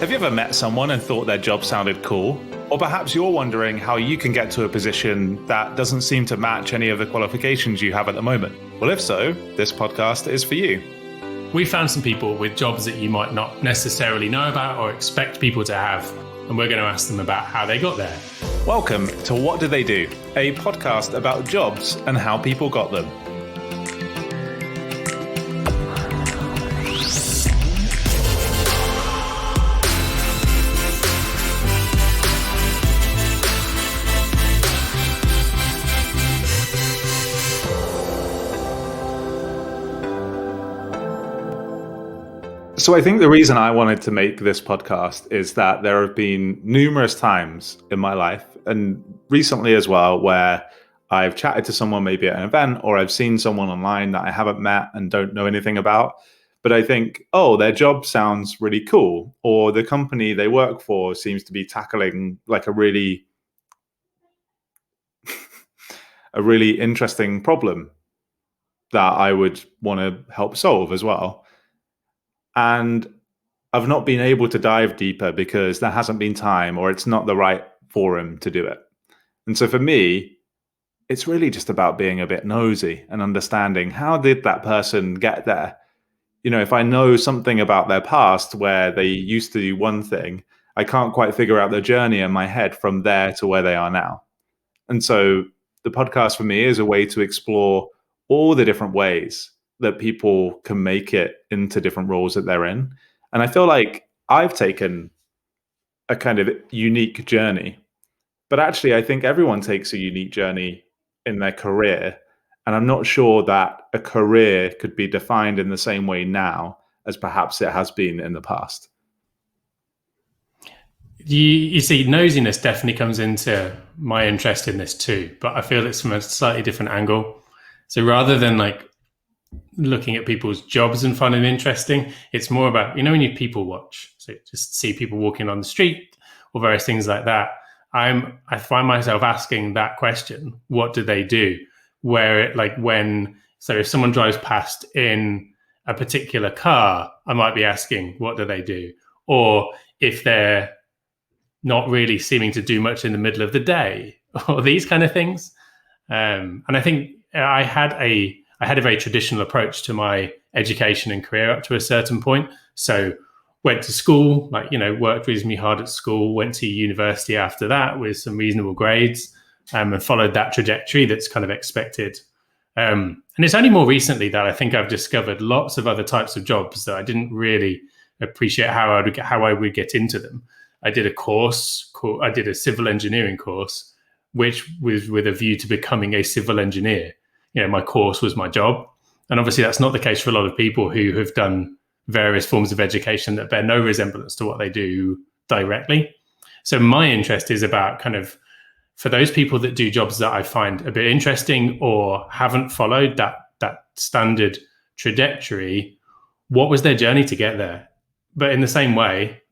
Have you ever met someone and thought their job sounded cool? Or perhaps you're wondering how you can get to a position that doesn't seem to match any of the qualifications you have at the moment? Well, if so, this podcast is for you. We found some people with jobs that you might not necessarily know about or expect people to have, and we're going to ask them about how they got there. Welcome to What Do They Do? A podcast about jobs and how people got them. So I think the reason I wanted to make this podcast is that there have been numerous times in my life, and recently as well, where I've chatted to someone maybe at an event, or I've seen someone online that I haven't met and don't know anything about. But I think, oh, their job sounds really cool, or the company they work for seems to be tackling like a really interesting problem that I would want to help solve as well. And I've not been able to dive deeper because there hasn't been time, or it's not the right forum to do it. And so for me, it's really just about being a bit nosy and understanding, how did that person get there? You know, if I know something about their past where they used to do one thing, I can't quite figure out the journey in my head from there to where they are now. And so the podcast for me is a way to explore all the different ways that people can make it into different roles that they're in. And I feel like I've taken a kind of unique journey, but actually I think everyone takes a unique journey in their career. And I'm not sure that a career could be defined in the same way now as perhaps it has been in the past. You see, nosiness definitely comes into my interest in this too, but I feel it's from a slightly different angle. So rather than like looking at people's jobs and finding it interesting, it's more about, you know, when you people watch, so just see people walking on the street or various things like that, I find myself asking that question, what do they do? Where it, like, so if someone drives past in a particular car, I might be asking, what do they do? Or if they're not really seeming to do much in the middle of the day, or these kind of things. And I think I had a very traditional approach to my education and career up to a certain point. So went to school, worked reasonably hard at school, went to university after that with some reasonable grades, and followed that trajectory that's kind of expected. And it's only more recently that I think I've discovered lots of other types of jobs that I didn't really appreciate how I would get into them. I did a civil engineering course, which was with a view to becoming a civil engineer. You know, my course was my job. And obviously that's not the case for a lot of people who have done various forms of education that bear no resemblance to what they do directly. So my interest is about kind of, for those people that do jobs that I find a bit interesting or haven't followed that standard trajectory, what was their journey to get there? But in the same way,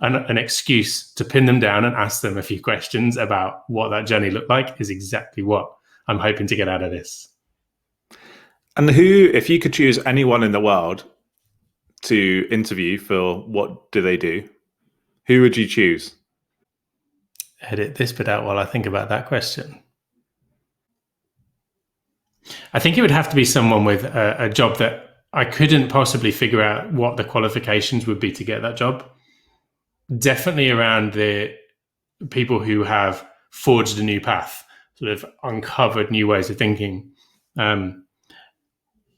an excuse to pin them down and ask them a few questions about what that journey looked like is exactly what I'm hoping to get out of this. And if you could choose anyone in the world to interview for What Do They Do, who would you choose? Edit this bit out while I think about that question. I think it would have to be someone with a job that I couldn't possibly figure out what the qualifications would be to get that job. Definitely around the people who have forged a new path, sort of uncovered new ways of thinking. I'm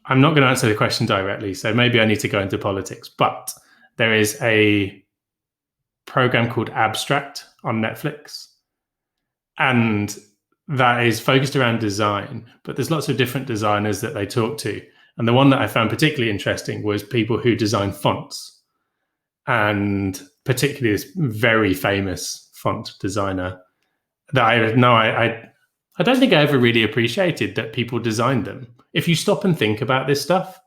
not going to answer the question directly, so maybe I need to go into politics, but there is a program called Abstract on Netflix, and that is focused around design, but there's lots of different designers that they talk to. And the one that I found particularly interesting was people who design fonts, and particularly this very famous font designer that I don't think I ever really appreciated that people designed them. If you stop and think about this stuff,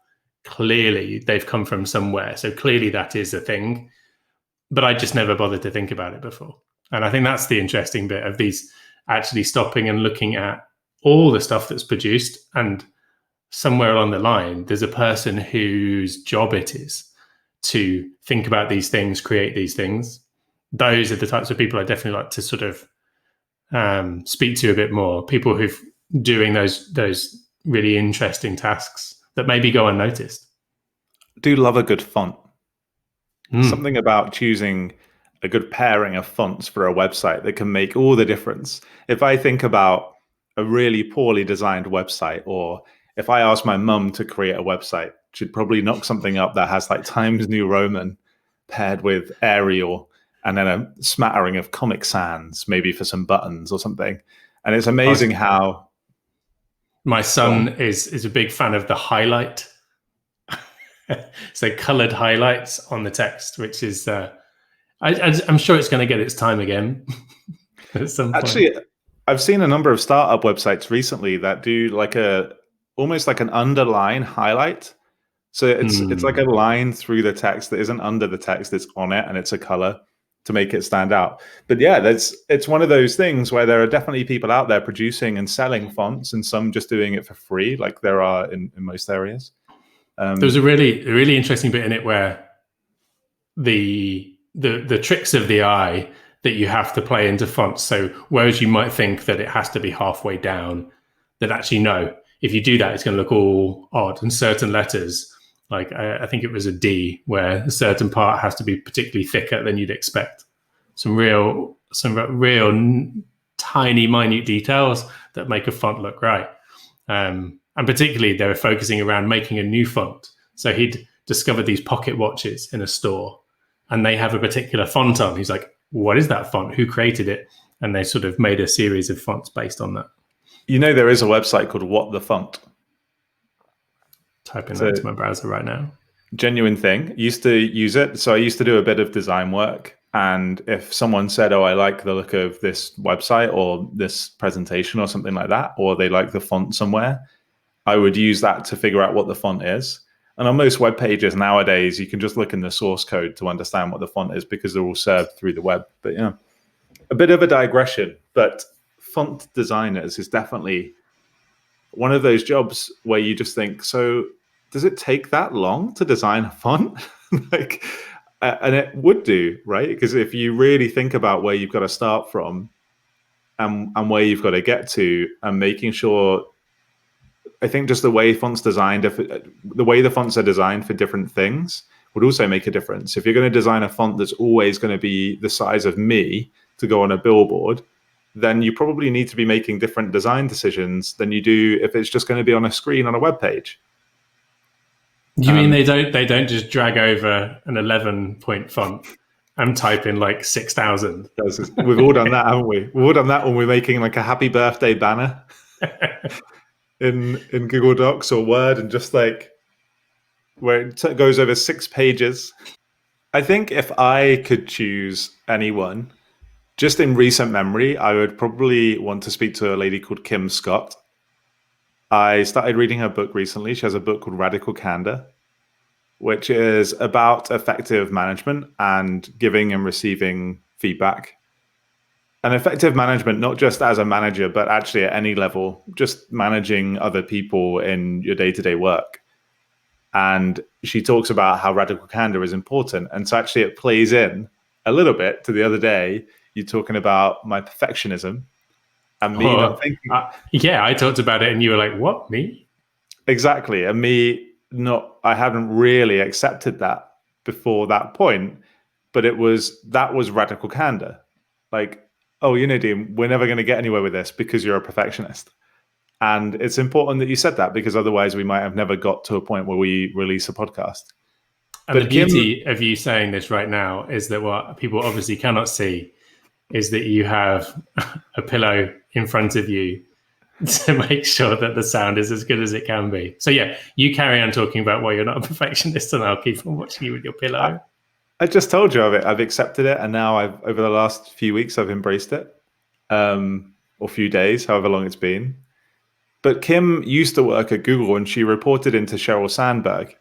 clearly they've come from somewhere. So clearly that is a thing, but I just never bothered to think about it before. And I think that's the interesting bit of these, actually stopping and looking at all the stuff that's produced, and somewhere along the line, there's a person whose job it is to think about these things, create these things. Those are the types of people I definitely like to sort of speak to a bit more. People who've doing those really interesting tasks that maybe go unnoticed. Do love a good font. Something about choosing a good pairing of fonts for a website that can make all the difference. If I think about a really poorly designed website, or if I ask my mum to create a website, she'd probably knock something up that has like Times New Roman paired with Arial and then a smattering of Comic Sans, maybe for some buttons or something. And it's amazing how my son is a big fan of the highlight. So colored highlights on the text, which is I'm sure it's going to get its time again at some point. Actually, I've seen a number of startup websites recently that do like almost like an underline highlight. So it's like a line through the text that isn't under the text, it's on it, and it's a color to make it stand out. But yeah, it's one of those things where there are definitely people out there producing and selling fonts, and some just doing it for free, like there are in most areas. There was a really interesting bit in it where the tricks of the eye that you have to play into fonts. So whereas you might think that it has to be halfway down, that actually no, if you do that, it's going to look all odd. And certain letters, like I think it was a D, where a certain part has to be particularly thicker than you'd expect. Some real tiny, minute details that make a font look right. And particularly, they were focusing around making a new font. So he'd discovered these pocket watches in a store, and they have a particular font on. He's like, what is that font? Who created it? And they sort of made a series of fonts based on that. You know, there is a website called What the Font. Typing that into my browser right now. Genuine thing. Used to use it. So I used to do a bit of design work. And if someone said, oh, I like the look of this website or this presentation or something like that, or they like the font somewhere, I would use that to figure out what the font is. And on most web pages nowadays, you can just look in the source code to understand what the font is because they're all served through the web. But yeah, a bit of a digression, but font designers is definitely one of those jobs where you just think, so does it take that long to design a font? And it would do, right? Because if you really think about where you've got to start from and where you've got to get to, and making sure, I think just the way fonts designed, the way the fonts are designed for different things would also make a difference. If you're going to design a font that's always going to be the size of me to go on a billboard, then you probably need to be making different design decisions than you do if it's just going to be on a screen on a web page. You mean they don't just drag over an 11-point font and type in like 6,000? We've all done that, haven't we? We've all done that when we're making like a happy birthday banner in Google Docs or Word, and just like where it goes over 6 pages. I think if I could choose anyone, just in recent memory, I would probably want to speak to a lady called Kim Scott. I started reading her book recently. She has a book called Radical Candor, which is about effective management and giving and receiving feedback. And effective management, not just as a manager, but actually at any level, just managing other people in your day-to-day work. And she talks about how radical candor is important. And so actually it plays in a little bit to the other day, you're talking about my perfectionism. And me not thinking. Yeah, I talked about it and you were like, what, me? Exactly. And I hadn't really accepted that before that point, but that was radical candor. Like, oh, Dean, we're never going to get anywhere with this because you're a perfectionist. And it's important that you said that, because otherwise we might have never got to a point where we release a podcast. And but the beauty of you saying this right now is that what people obviously cannot see is that you have a pillow in front of you to make sure that the sound is as good as it can be. So yeah, you carry on talking about why you're not a perfectionist, and I'll keep on watching you with your pillow. I just told you of it. I've accepted it, and now over the last few weeks I've embraced it, or few days, however long it's been. But Kim used to work at Google, and she reported into Sheryl Sandberg,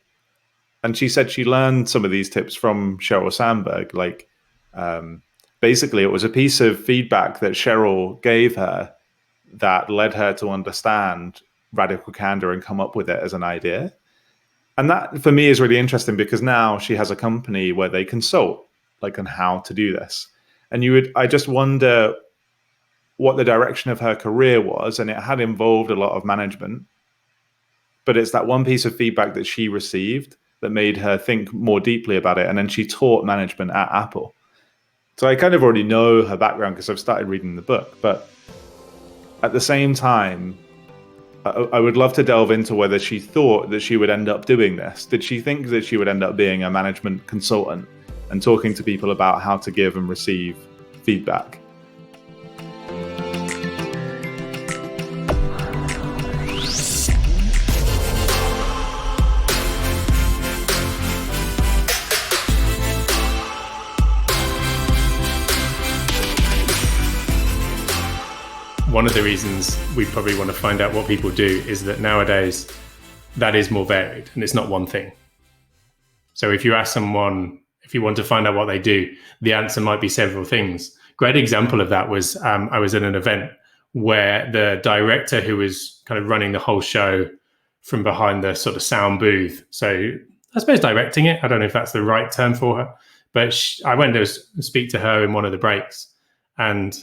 and she said she learned some of these tips from Sheryl Sandberg. Like, basically, it was a piece of feedback that Sheryl gave her that led her to understand radical candor and come up with it as an idea. And that for me is really interesting because now she has a company where they consult like on how to do this. And I just wonder what the direction of her career was, and it had involved a lot of management. But it's that one piece of feedback that she received that made her think more deeply about it. And then she taught management at Apple. So I kind of already know her background because I've started reading the book. But at the same time, I would love to delve into whether she thought that she would end up doing this. Did she think that she would end up being a management consultant and talking to people about how to give and receive feedback? One of the reasons we probably want to find out what people do is that nowadays that is more varied and it's not one thing. So if you ask someone, if you want to find out what they do, the answer might be several things. Great example of that was I was at an event where the director who was kind of running the whole show from behind the sort of sound booth. So I suppose directing it, I don't know if that's the right term for her, but I went to speak to her in one of the breaks and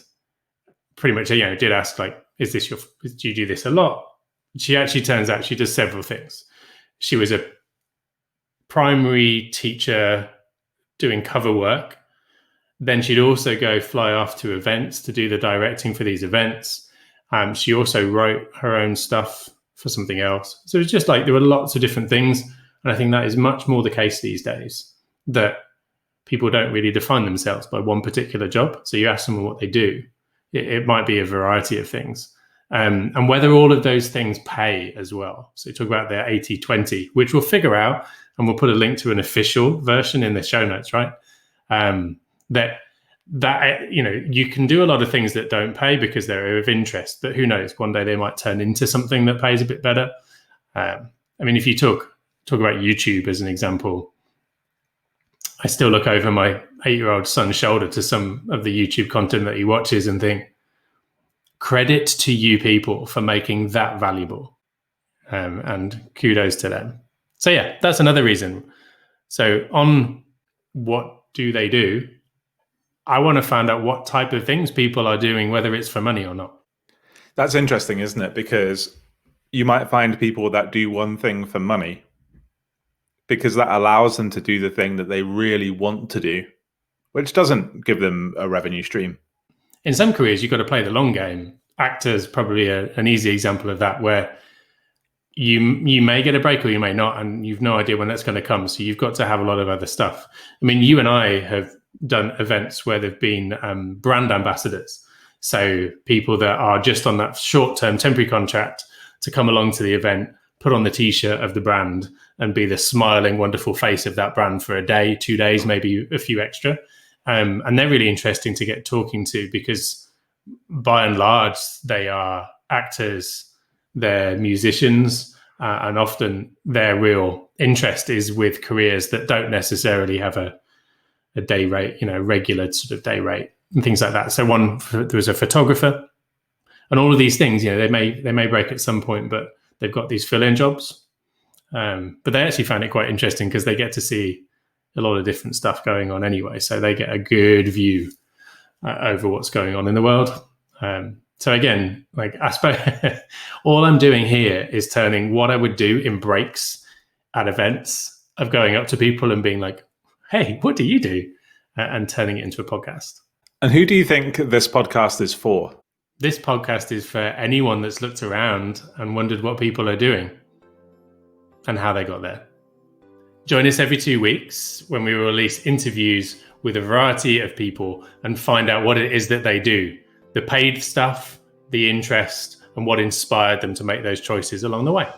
pretty much, did ask, like, do you do this a lot? She actually turns out she does several things. She was a primary teacher doing cover work. Then she'd also go fly off to events to do the directing for these events. She also wrote her own stuff for something else. So it's just like there were lots of different things. And I think that is much more the case these days, that people don't really define themselves by one particular job. So you ask someone what they do. It might be a variety of things. And whether all of those things pay as well. So you talk about their 80-20, which we'll figure out, and we'll put a link to an official version in the show notes, right? That you can do a lot of things that don't pay because they're of interest, but who knows? One day they might turn into something that pays a bit better. If you talk about YouTube as an example, I still look over my 8-year-old son's shoulder to some of the YouTube content that he watches and think, credit to you people for making that valuable. And kudos to them. So yeah, that's another reason. So on what do they do, I want to find out what type of things people are doing, whether it's for money or not. That's interesting, isn't it? Because you might find people that do one thing for money because that allows them to do the thing that they really want to do, which doesn't give them a revenue stream. In some careers, you've got to play the long game. Actors probably an easy example of that, where you may get a break or you may not, and you've no idea when that's going to come. So you've got to have a lot of other stuff. I mean, you and I have done events where there've been brand ambassadors. So people that are just on that short-term temporary contract to come along to the event, put on the T-shirt of the brand and be the smiling, wonderful face of that brand for a day, 2 days, maybe a few extra. And they're really interesting to get talking to because by and large, they are actors, they're musicians, and often their real interest is with careers that don't necessarily have a day rate, regular sort of day rate and things like that. So there was a photographer and all of these things, they may break at some point, but they've got these fill-in jobs. But they actually found it quite interesting because they get to see a lot of different stuff going on anyway. So they get a good view over what's going on in the world. So again, I suppose all I'm doing here is turning what I would do in breaks at events of going up to people and being like, hey, what do you do? And turning it into a podcast. And who do you think this podcast is for? This podcast is for anyone that's looked around and wondered what people are doing and how they got there. Join us every 2 weeks when we release interviews with a variety of people and find out what it is that they do, the paid stuff, the interest, and what inspired them to make those choices along the way.